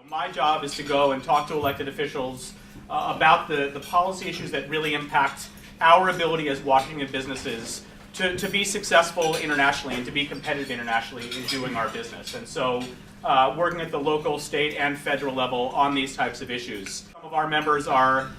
My job is to go and talk to elected officials about the policy issues that really impact our ability as Washington businesses to be successful internationally and to be competitive internationally in doing our business. And so working at the local, state, and federal level on these types of issues. Some of our members are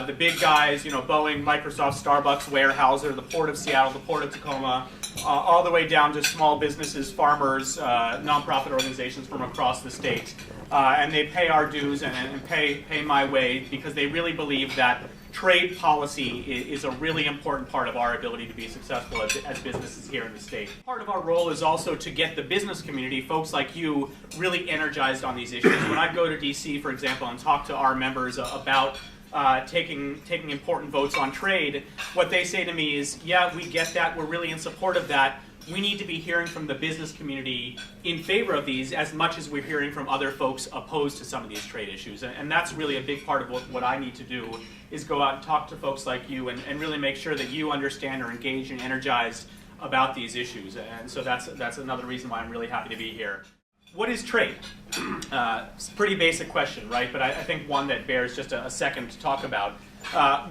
the big guys, Boeing, Microsoft, Starbucks, Weyerhaeuser, the Port of Seattle, the Port of Tacoma, all the way down to small businesses, farmers, nonprofit organizations from across the state. And they pay our dues and pay my way because they really believe that trade policy is a really important part of our ability to be successful as businesses here in the state. Part of our role is also to get the business community, folks like you, really energized on these issues. When I go to DC, for example, and talk to our members about taking important votes on trade, what they say to me is, yeah, we get that, we're really in support of that. We need to be hearing from the business community in favor of these as much as we're hearing from other folks opposed to some of these trade issues. And that's really a big part of what I need to do, is go out and talk to folks like you and really make sure that you understand or engage and energized about these issues. And so that's another reason why I'm really happy to be here. What is trade? It's a pretty basic question, right? But I think one that bears just a second to talk about.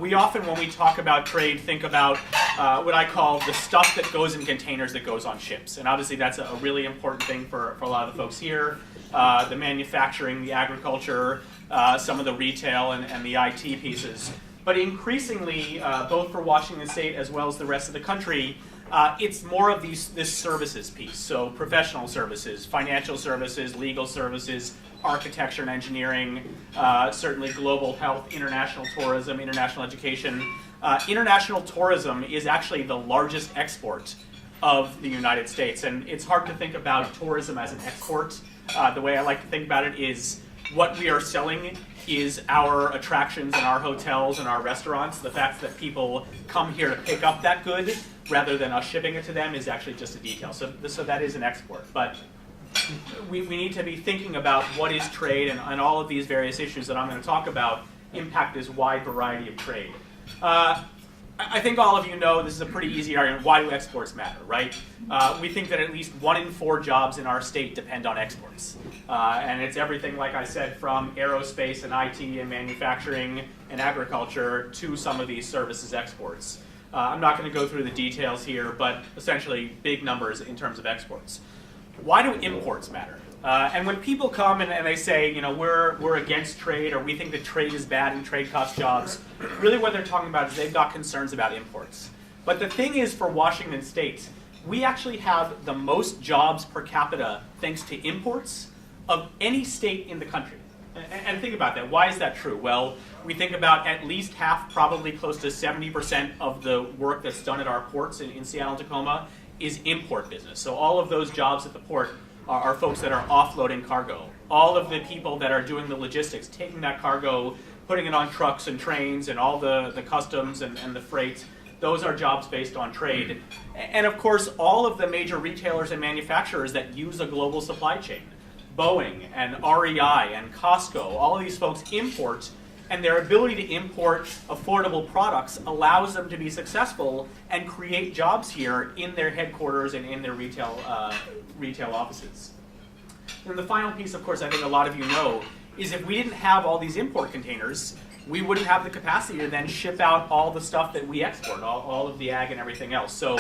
We often, when we talk about trade, think about what I call the stuff that goes in containers that goes on ships. And obviously that's a really important thing for a lot of the folks here. The manufacturing, the agriculture, some of the retail and the IT pieces. But increasingly, both for Washington State as well as the rest of the country, it's more of this services piece. So professional services, financial services, legal services, architecture and engineering, certainly global health, international tourism, international education. International tourism is actually the largest export of the United States. And it's hard to think about tourism as an export. The way I like to think about it is what we are selling is our attractions and our hotels and our restaurants. The fact that people come here to pick up that good rather than us shipping it to them is actually just a detail. So that is an export. But we need to be thinking about what is trade, and all of these various issues that I'm going to talk about impact this wide variety of trade. I think all of you know this is a pretty easy argument. Why do exports matter, right? We think that at least 1 in 4 jobs in our state depend on exports. And it's everything, like I said, from aerospace and IT and manufacturing and agriculture to some of these services exports. I'm not going to go through the details here, but essentially big numbers in terms of exports. Why do imports matter? And when people come and they say, we're against trade, or we think that trade is bad and trade costs jobs, really what they're talking about is they've got concerns about imports. But the thing is, for Washington State, we actually have the most jobs per capita thanks to imports of any state in the country. And think about that. Why is that true? Well, we think about at least half, probably close to 70% of the work that's done at our ports in Seattle and Tacoma is import business. So all of those jobs at the port are folks that are offloading cargo. All of the people that are doing the logistics, taking that cargo, putting it on trucks and trains and all the customs and the freight, those are jobs based on trade. And of course, all of the major retailers and manufacturers that use a global supply chain, Boeing and REI and Costco, all of these folks import, and their ability to import affordable products allows them to be successful and create jobs here in their headquarters and in their retail offices. And the final piece, of course, I think a lot of you know, is if we didn't have all these import containers, we wouldn't have the capacity to then ship out all the stuff that we export, all of the ag and everything else. So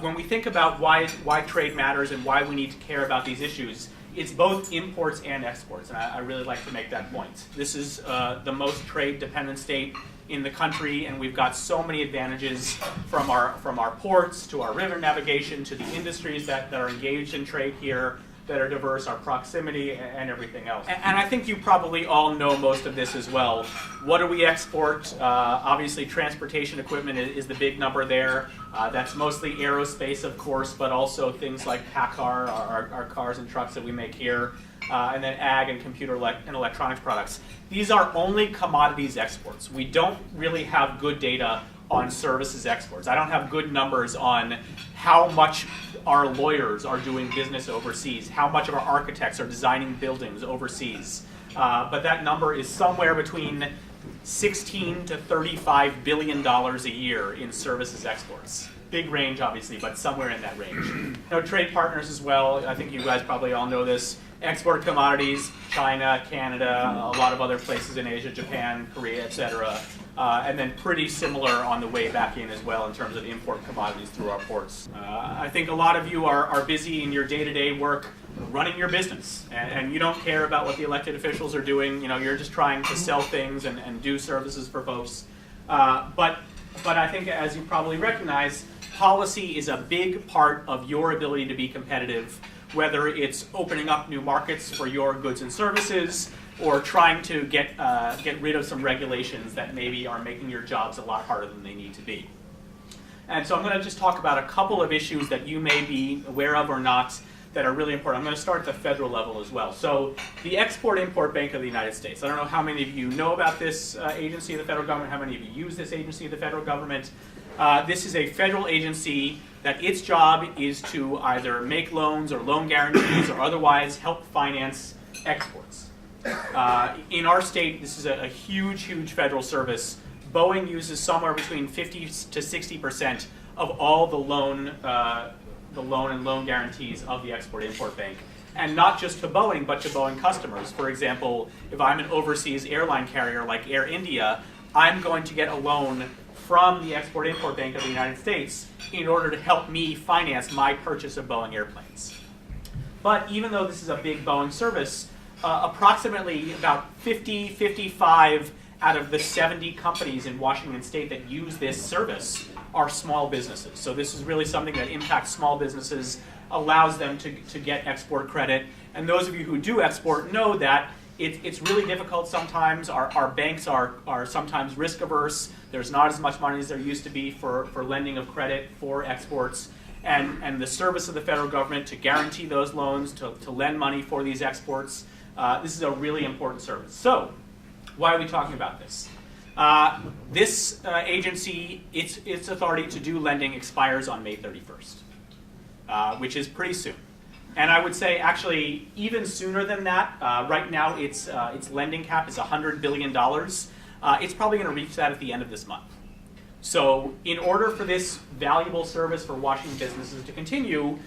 when we think about why trade matters and why we need to care about these issues, it's both imports and exports, and I really like to make that point. This is the most trade-dependent state in the country, and we've got so many advantages from our ports to our river navigation to the industries that are engaged in trade here that are diverse, our proximity, and everything else. And I think you probably all know most of this as well. What do we export? Obviously, transportation equipment is the big number there. That's mostly aerospace, of course, but also things like PACCAR, our cars and trucks that we make here, and then ag and computer and electronics products. These are only commodities exports. We don't really have good data on services exports. I don't have good numbers on how much our lawyers are doing business overseas, how much of our architects are designing buildings overseas. But that number is somewhere between $16 to $35 billion a year in services exports. Big range, obviously, but somewhere in that range. Trade partners as well. I think you guys probably all know this. export commodities, China, Canada, a lot of other places in Asia, Japan, Korea, etc. And then pretty similar on the way back in as well in terms of import commodities through our ports. I think a lot of you are busy in your day-to-day work running your business, and you don't care about what the elected officials are doing. You're just trying to sell things and do services for folks. But I think, as you probably recognize, policy is a big part of your ability to be competitive, whether it's opening up new markets for your goods and services, or trying to get rid of some regulations that maybe are making your jobs a lot harder than they need to be. And so I'm going to just talk about a couple of issues that you may be aware of or not that are really important. I'm going to start at the federal level as well. So the Export-Import Bank of the United States. I don't know how many of you know about this agency of the federal government, how many of you use this agency of the federal government. This is a federal agency that its job is to either make loans or loan guarantees or otherwise help finance exports. In our state, this is a huge, huge federal service. Boeing uses somewhere between 50 to 60% of all the loan and loan guarantees of the Export-Import Bank. And not just to Boeing, but to Boeing customers. For example, if I'm an overseas airline carrier like Air India, I'm going to get a loan from the Export-Import Bank of the United States in order to help me finance my purchase of Boeing airplanes. But even though this is a big Boeing service, approximately about 55 out of the 70 companies in Washington state that use this service are small businesses. So this is really something that impacts small businesses, allows them to get export credit. And those of you who do export know that it's really difficult sometimes. Our banks are sometimes risk averse. There's not as much money as there used to be for lending of credit for exports. And the service of the federal government to guarantee those loans, to lend money for these exports, this is a really important service. So why are we talking about this? This agency, its authority to do lending expires on May 31st, which is pretty soon. And I would say actually even sooner than that. Right now its lending cap is $100 billion. It's probably going to reach that at the end of this month. So in order for this valuable service for Washington businesses to continue,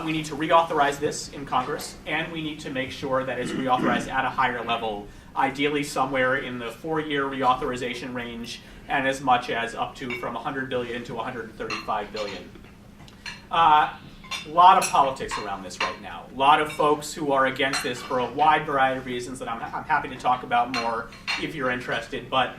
we need to reauthorize this in Congress, and we need to make sure that it's reauthorized at a higher level, ideally somewhere in the 4-year reauthorization range, and as much as up to from $100 billion to $135 billion. A lot of politics around this right now. A lot of folks who are against this for a wide variety of reasons that I'm happy to talk about more if you're interested. But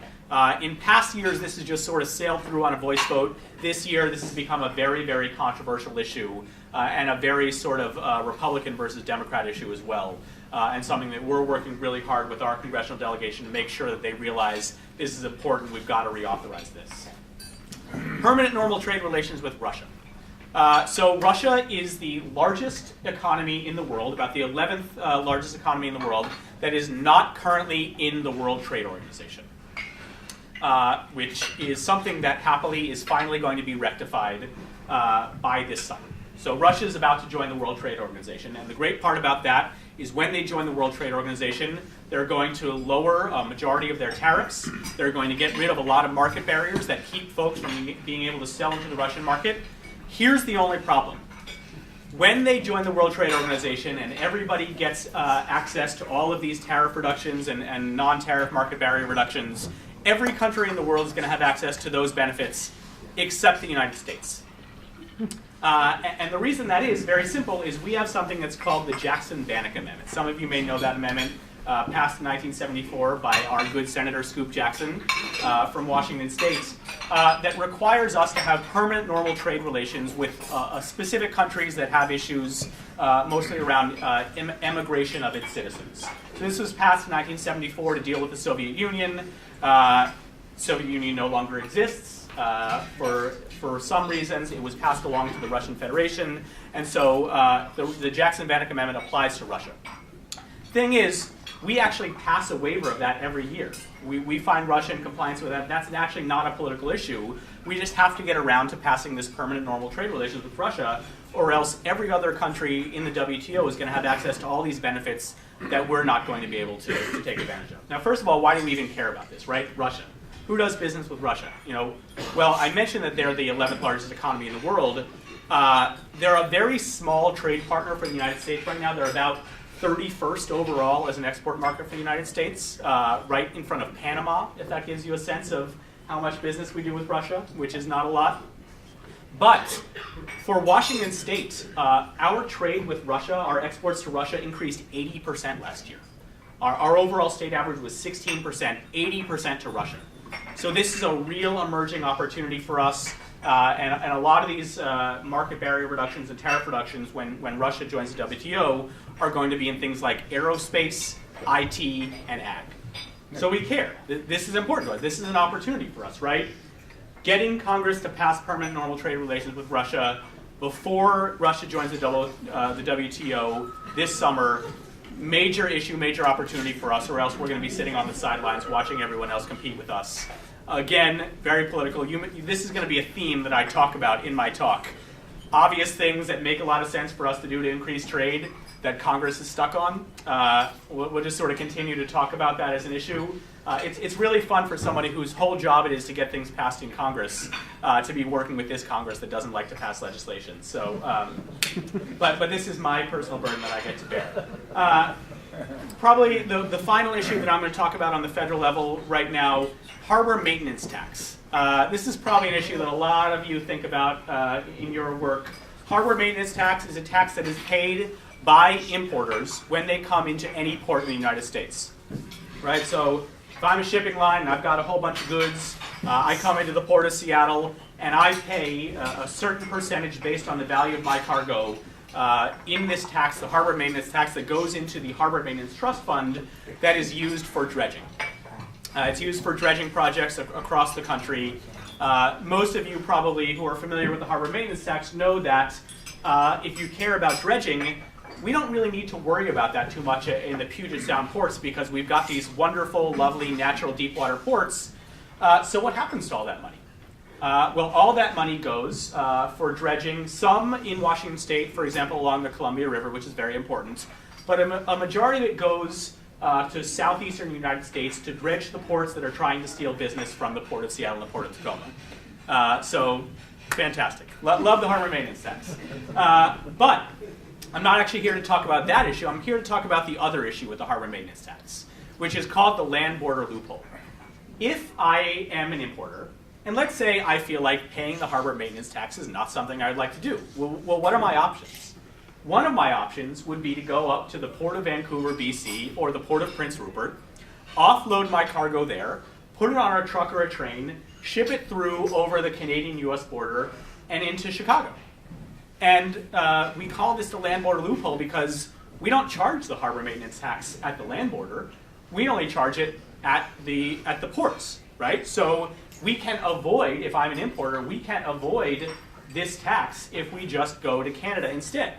in past years, this has just sort of sailed through on a voice vote. This year, this has become a very, very controversial issue and a very sort of Republican versus Democrat issue as well. And something that we're working really hard with our congressional delegation to make sure that they realize this is important. We've got to reauthorize this. Permanent normal trade relations with Russia. So Russia is the largest economy in the world, about the 11th largest economy in the world, that is not currently in the World Trade Organization, which is something that happily is finally going to be rectified by this summer. So Russia is about to join the World Trade Organization, and the great part about that is when they join the World Trade Organization, they're going to lower a majority of their tariffs. They're going to get rid of a lot of market barriers that keep folks from being able to sell into the Russian market. Here's the only problem. When they join the World Trade Organization and everybody gets access to all of these tariff reductions and non-tariff market barrier reductions, every country in the world is going to have access to those benefits except the United States. And the reason that is very simple is we have something that's called the Jackson-Vanik Amendment. Some of you may know that amendment, passed in 1974 by our good Senator Scoop Jackson from Washington State, that requires us to have permanent normal trade relations with specific countries that have issues mostly around emigration of its citizens. So this was passed in 1974 to deal with the Soviet Union. Soviet Union no longer exists. For some reasons, it was passed along to the Russian Federation, and so the Jackson-Vanik Amendment applies to Russia. Thing is, we actually pass a waiver of that every year. We find Russia in compliance with that. That's actually not a political issue. We just have to get around to passing this permanent normal trade relations with Russia, or else every other country in the WTO is going to have access to all these benefits that we're not going to be able to take advantage of. Now, first of all, why do we even care about this, right? Russia. Who does business with Russia? Well, I mentioned that they're the 11th largest economy in the world. They're a very small trade partner for the United States right now. They're about 31st overall as an export market for the United States, right in front of Panama, if that gives you a sense of how much business we do with Russia, which is not a lot. But for Washington State, our trade with Russia, our exports to Russia increased 80% last year. Our overall state average was 16%, 80% to Russia. So this is a real emerging opportunity for us. And a lot of these market barrier reductions and tariff reductions when Russia joins the WTO are going to be in things like aerospace, IT, and ag. So we care. This is important to us. This is an opportunity for us, right? Getting Congress to pass permanent normal trade relations with Russia before Russia joins the WTO this summer, major issue, major opportunity for us, or else we're going to be sitting on the sidelines watching everyone else compete with us. Again, very political. This is going to be a theme that I talk about in my talk. Obvious things that make a lot of sense for us to do to increase trade that Congress is stuck on. We'll just sort of continue to talk about that as an issue. It's really fun for somebody whose whole job it is to get things passed in Congress to be working with this Congress that doesn't like to pass legislation. So, but this is my personal burden that I get to bear. Probably the final issue that I'm going to talk about on the federal level right now, harbor maintenance tax. This is probably an issue that a lot of you think about in your work. Harbor maintenance tax is a tax that is paid by importers when they come into any port in the United States. Right? So if I'm a shipping line and I've got a whole bunch of goods, I come into the port of Seattle and I pay a certain percentage based on the value of my cargo in this tax, the harbor maintenance tax that goes into the Harbor Maintenance Trust Fund that is used for dredging. It's used for dredging projects across the country. Most of you probably who are familiar with the harbor maintenance tax know that if you care about dredging, we don't really need to worry about that too much in the Puget Sound ports because we've got these wonderful, lovely, natural deep water ports. So what happens to all that money? Well, all that money goes for dredging, some in Washington State, for example, along the Columbia River, which is very important. But a majority of it goes to southeastern United States to dredge the ports that are trying to steal business from the Port of Seattle and the Port of Tacoma. So, fantastic. Love the harbor maintenance tax. But I'm not actually here to talk about that issue. I'm here to talk about the other issue with the harbor maintenance tax, which is called the land border loophole. If I am an importer, and let's say I feel like paying the harbor maintenance tax is not something I'd like to do, well, what are my options? One of my options would be to go up to the Port of Vancouver, BC, or the Port of Prince Rupert, offload my cargo there, put it on a truck or a train, ship it through over the Canadian-US border, and into Chicago. And we call this the land border loophole because we don't charge the harbor maintenance tax at the land border. We only charge it at the ports, right? So we can avoid, if I'm an importer, we can avoid this tax if we just go to Canada instead.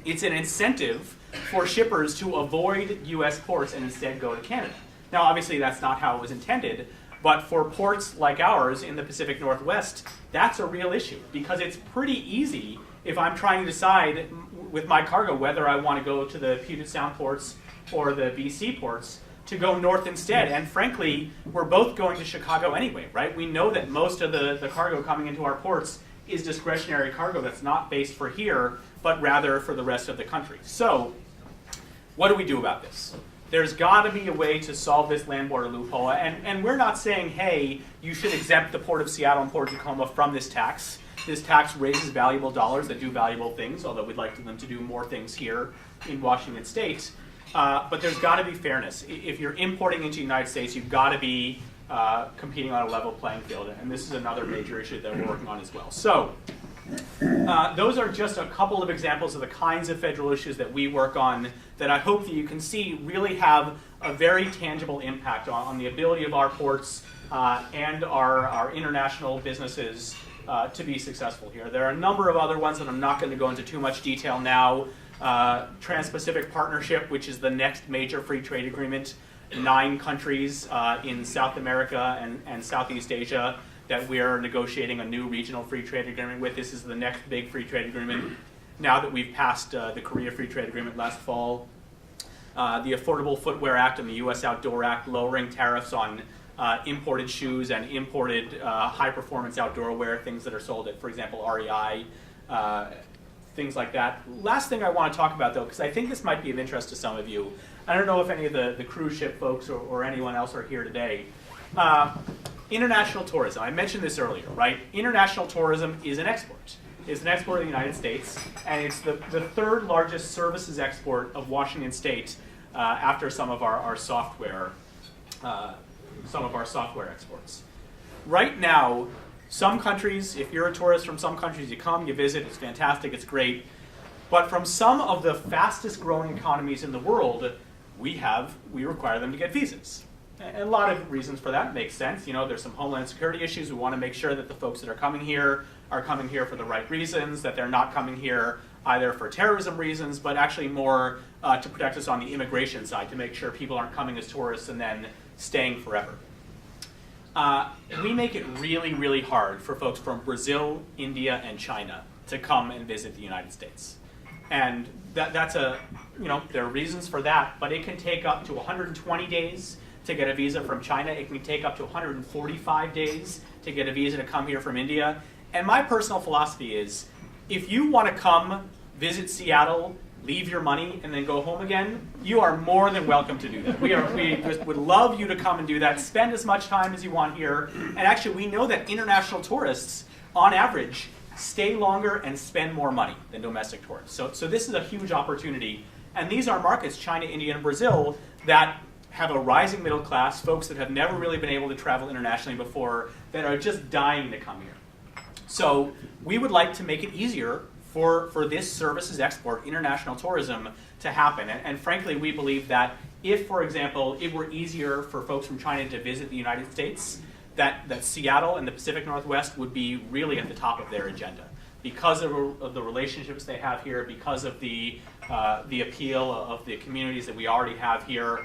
It's an incentive for shippers to avoid US ports and instead go to Canada. Now, obviously, that's not how it was intended, but for ports like ours in the Pacific Northwest, that's a real issue because it's pretty easy if I'm trying to decide with my cargo whether I want to go to the Puget Sound ports or the BC ports to go north instead. And frankly, we're both going to Chicago anyway, right? We know that most of the cargo coming into our ports is discretionary cargo that's not based for here, but rather for the rest of the country. So what do we do about this? There's got to be a way to solve this land border loophole. And we're not saying, hey, you should exempt the Port of Seattle and Port of Tacoma from this tax. This tax raises valuable dollars that do valuable things, although we'd like them to do more things here in Washington State. But there's got to be fairness. If you're importing into the United States, you've got to be competing on a level playing field. And this is another major issue that we're working on as well. So those are just a couple of examples of the kinds of federal issues that we work on that I hope that you can see really have a very tangible impact on the ability of our ports and our international businesses to be successful here. There are a number of other ones that I'm not going to go into too much detail now. Trans-Pacific Partnership, which is the next major free trade agreement, 9 countries in South America and Southeast Asia that we're negotiating a new regional free trade agreement with. This is the next big free trade agreement now that we've passed the Korea Free Trade Agreement last fall. The Affordable Footwear Act and the U.S. Outdoor Act lowering tariffs on imported shoes and imported high-performance outdoor wear, things that are sold at, for example, REI. things like that. Last thing I want to talk about, though, because I think this might be of interest to some of you. I don't know if any of the cruise ship folks or anyone else are here today. International tourism. I mentioned this earlier, right? International tourism is an export. It's an export of the United States, and it's the third largest services export of Washington State after some of our software exports. Right now, some countries, if you're a tourist from some countries, you come, you visit, it's fantastic, it's great. But from some of the fastest growing economies in the world, we require them to get visas. And a lot of reasons for that makes sense. You know, there's some homeland security issues. We want to make sure that the folks that are coming here for the right reasons, that they're not coming here either for terrorism reasons, but actually more to protect us on the immigration side, to make sure people aren't coming as tourists and then staying forever. We make it really, really hard for folks from Brazil, India, and China to come and visit the United States. And that's there are reasons for that, but it can take up to 120 days to get a visa from China. It can take up to 145 days to get a visa to come here from India. And my personal philosophy is, if you want to come visit Seattle, leave your money, and then go home again, you are more than welcome to do that. We would love you to come and do that. Spend as much time as you want here. And actually, we know that international tourists, on average, stay longer and spend more money than domestic tourists. So this is a huge opportunity. And these are markets, China, India, and Brazil, that have a rising middle class, folks that have never really been able to travel internationally before, that are just dying to come here. So we would like to make it easier for this services export, international tourism, to happen. And frankly, we believe that if, for example, it were easier for folks from China to visit the United States, that Seattle and the Pacific Northwest would be really at the top of their agenda. Because of the relationships they have here, because of the appeal of the communities that we already have here,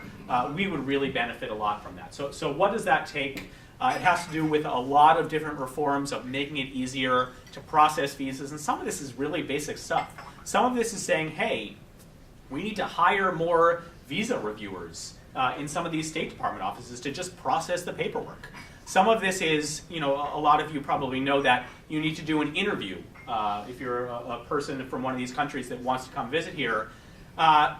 we would really benefit a lot from that. So what does that take? It has to do with a lot of different reforms of making it easier to process visas, and some of this is really basic stuff. Some of this is saying, hey, we need to hire more visa reviewers in some of these State Department offices to just process the paperwork. Some of this is, a lot of you probably know that you need to do an interview if you're a person from one of these countries that wants to come visit here.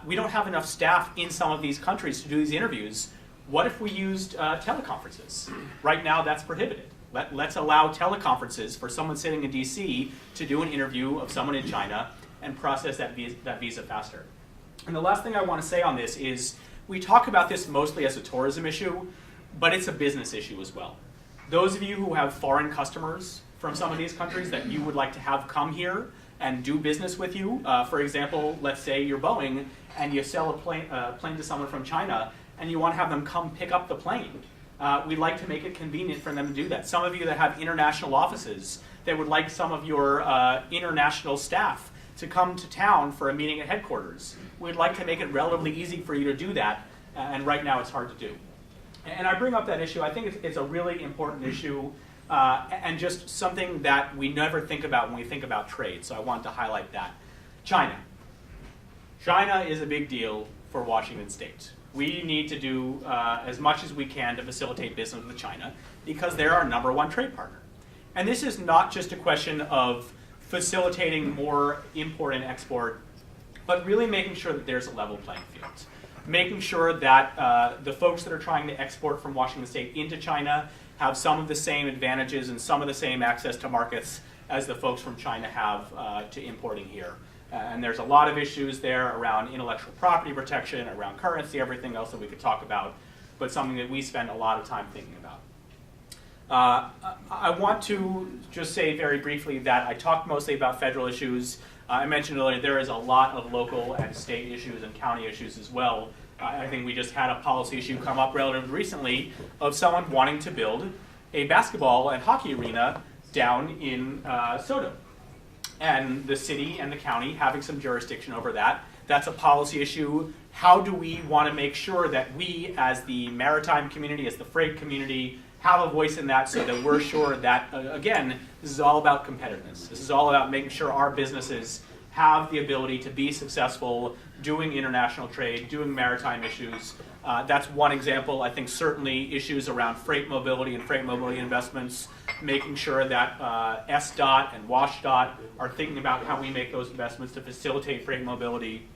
We don't have enough staff in some of these countries to do these interviews. What if we used teleconferences? Right now, that's prohibited. Let's allow teleconferences for someone sitting in DC to do an interview of someone in China and process that visa faster. And the last thing I want to say on this is, we talk about this mostly as a tourism issue, but it's a business issue as well. Those of you who have foreign customers from some of these countries that you would like to have come here and do business with you, for example, let's say you're Boeing and you sell a plane to someone from China and you want to have them come pick up the plane. We'd like to make it convenient for them to do that. Some of you that have international offices that would like some of your international staff to come to town for a meeting at headquarters. We'd like to make it relatively easy for you to do that, and right now it's hard to do. And I bring up that issue. I think it's a really important issue and just something that we never think about when we think about trade, so I wanted to highlight that. China. China is a big deal for Washington State. We need to do as much as we can to facilitate business with China because they're our #1 trade partner. And this is not just a question of facilitating more import and export, but really making sure that there's a level playing field. Making sure that the folks that are trying to export from Washington State into China have some of the same advantages and some of the same access to markets as the folks from China have to importing here. And there's a lot of issues there around intellectual property protection, around currency, everything else that we could talk about, but something that we spend a lot of time thinking about. I want to just say very briefly that I talked mostly about federal issues. I mentioned earlier there is a lot of local and state issues and county issues as well. I think we just had a policy issue come up relatively recently of someone wanting to build a basketball and hockey arena down in Soto. And the city and the county having some jurisdiction over that. That's a policy issue. How do we want to make sure that we, as the maritime community, as the freight community, have a voice in that so that we're sure that, again, this is all about competitiveness. This is all about making sure our businesses have the ability to be successful doing international trade, doing maritime issues. That's one example. I think certainly issues around freight mobility and freight mobility investments, making sure that SDOT and WashDOT are thinking about how we make those investments to facilitate freight mobility.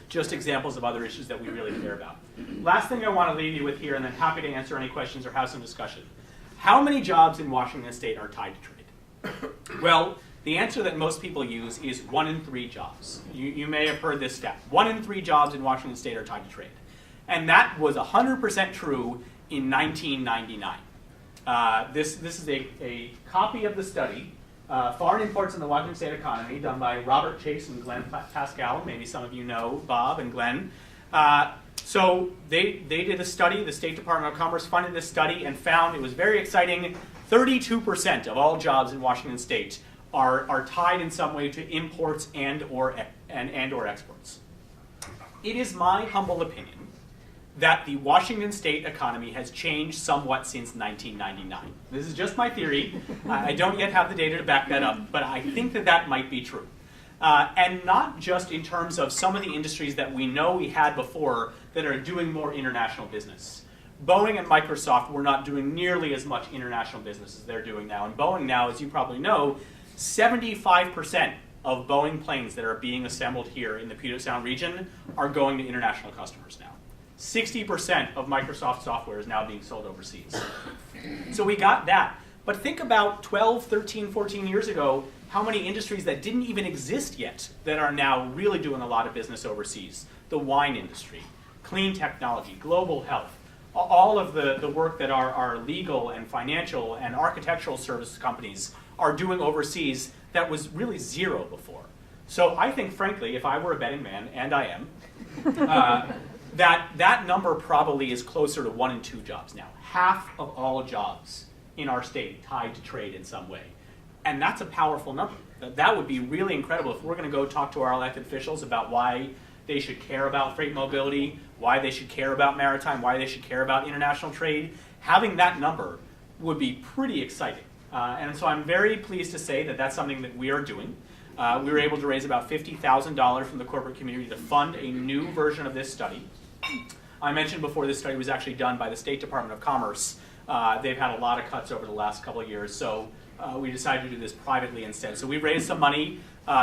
Just examples of other issues that we really care about. Last thing I want to leave you with here, and then happy to answer any questions or have some discussion. How many jobs in Washington State are tied to trade? Well, the answer that most people use is 1 in 3 jobs. You may have heard this stat. 1 in 3 jobs in Washington State are tied to trade. And that was 100% true in 1999. This is a copy of the study, Foreign Imports in the Washington State Economy, done by Robert Chase and Glenn Pascal. Maybe some of you know Bob and Glenn. So they did a study. The State Department of Commerce funded this study and found, it was very exciting, 32% of all jobs in Washington State are tied in some way to imports and or exports. It is my humble opinion that the Washington State economy has changed somewhat since 1999. This is just my theory. I don't yet have the data to back that up, but I think that that might be true. And not just in terms of some of the industries that we know we had before that are doing more international business. Boeing and Microsoft were not doing nearly as much international business as they're doing now. And Boeing now, as you probably know, 75% of Boeing planes that are being assembled here in the Puget Sound region are going to international customers now. 60% of Microsoft software is now being sold overseas. So we got that. But think about 12, 13, 14 years ago, how many industries that didn't even exist yet that are now really doing a lot of business overseas. The wine industry, clean technology, global health, all of the work that our legal and financial and architectural services companies are doing overseas that was really zero before. So I think, frankly, if I were a betting man, and I am, that number probably is closer to 1 in 2 jobs now. Half of all jobs in our state tied to trade in some way. And that's a powerful number. That would be really incredible if we're going to go talk to our elected officials about why they should care about freight mobility, why they should care about maritime, why they should care about international trade. Having that number would be pretty exciting. And so I'm very pleased to say that that's something that we are doing. We were able to raise about $50,000 from the corporate community to fund a new version of this study. I mentioned before this study was actually done by the State Department of Commerce. They've had a lot of cuts over the last couple of years, so we decided to do this privately instead. So we raised some money.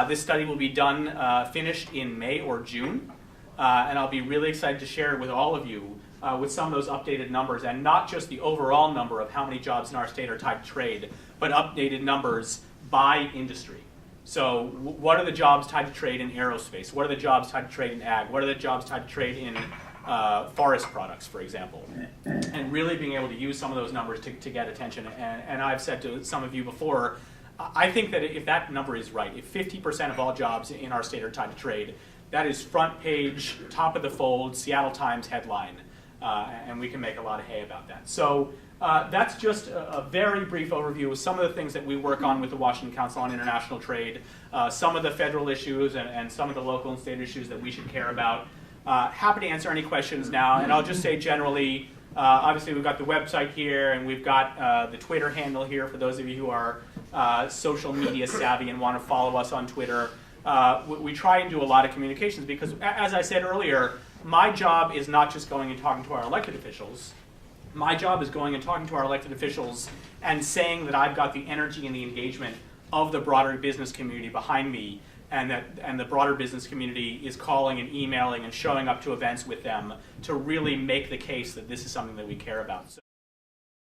This study will be done, finished in May or June, and I'll be really excited to share it with all of you with some of those updated numbers, and not just the overall number of how many jobs in our state are tied to trade, but updated numbers by industry. So what are the jobs tied to trade in aerospace? What are the jobs tied to trade in ag? What are the jobs tied to trade in forest products, for example? And really being able to use some of those numbers to get attention. And I've said to some of you before, I think that if that number is right, if 50% of all jobs in our state are tied to trade, that is front page, top of the fold, Seattle Times headline. And we can make a lot of hay about that. So that's just a very brief overview of some of the things that we work on with the Washington Council on International Trade, some of the federal issues and some of the local and state issues that we should care about. Happy to answer any questions now, and I'll just say generally, obviously we've got the website here, and we've got the Twitter handle here for those of you who are social media savvy and want to follow us on Twitter. We try and do a lot of communications because, as I said earlier, my job is not just going and talking to our elected officials. My job is going and talking to our elected officials and saying that I've got the energy and the engagement of the broader business community behind me, and the broader business community is calling and emailing and showing up to events with them to really make the case that this is something that we care about.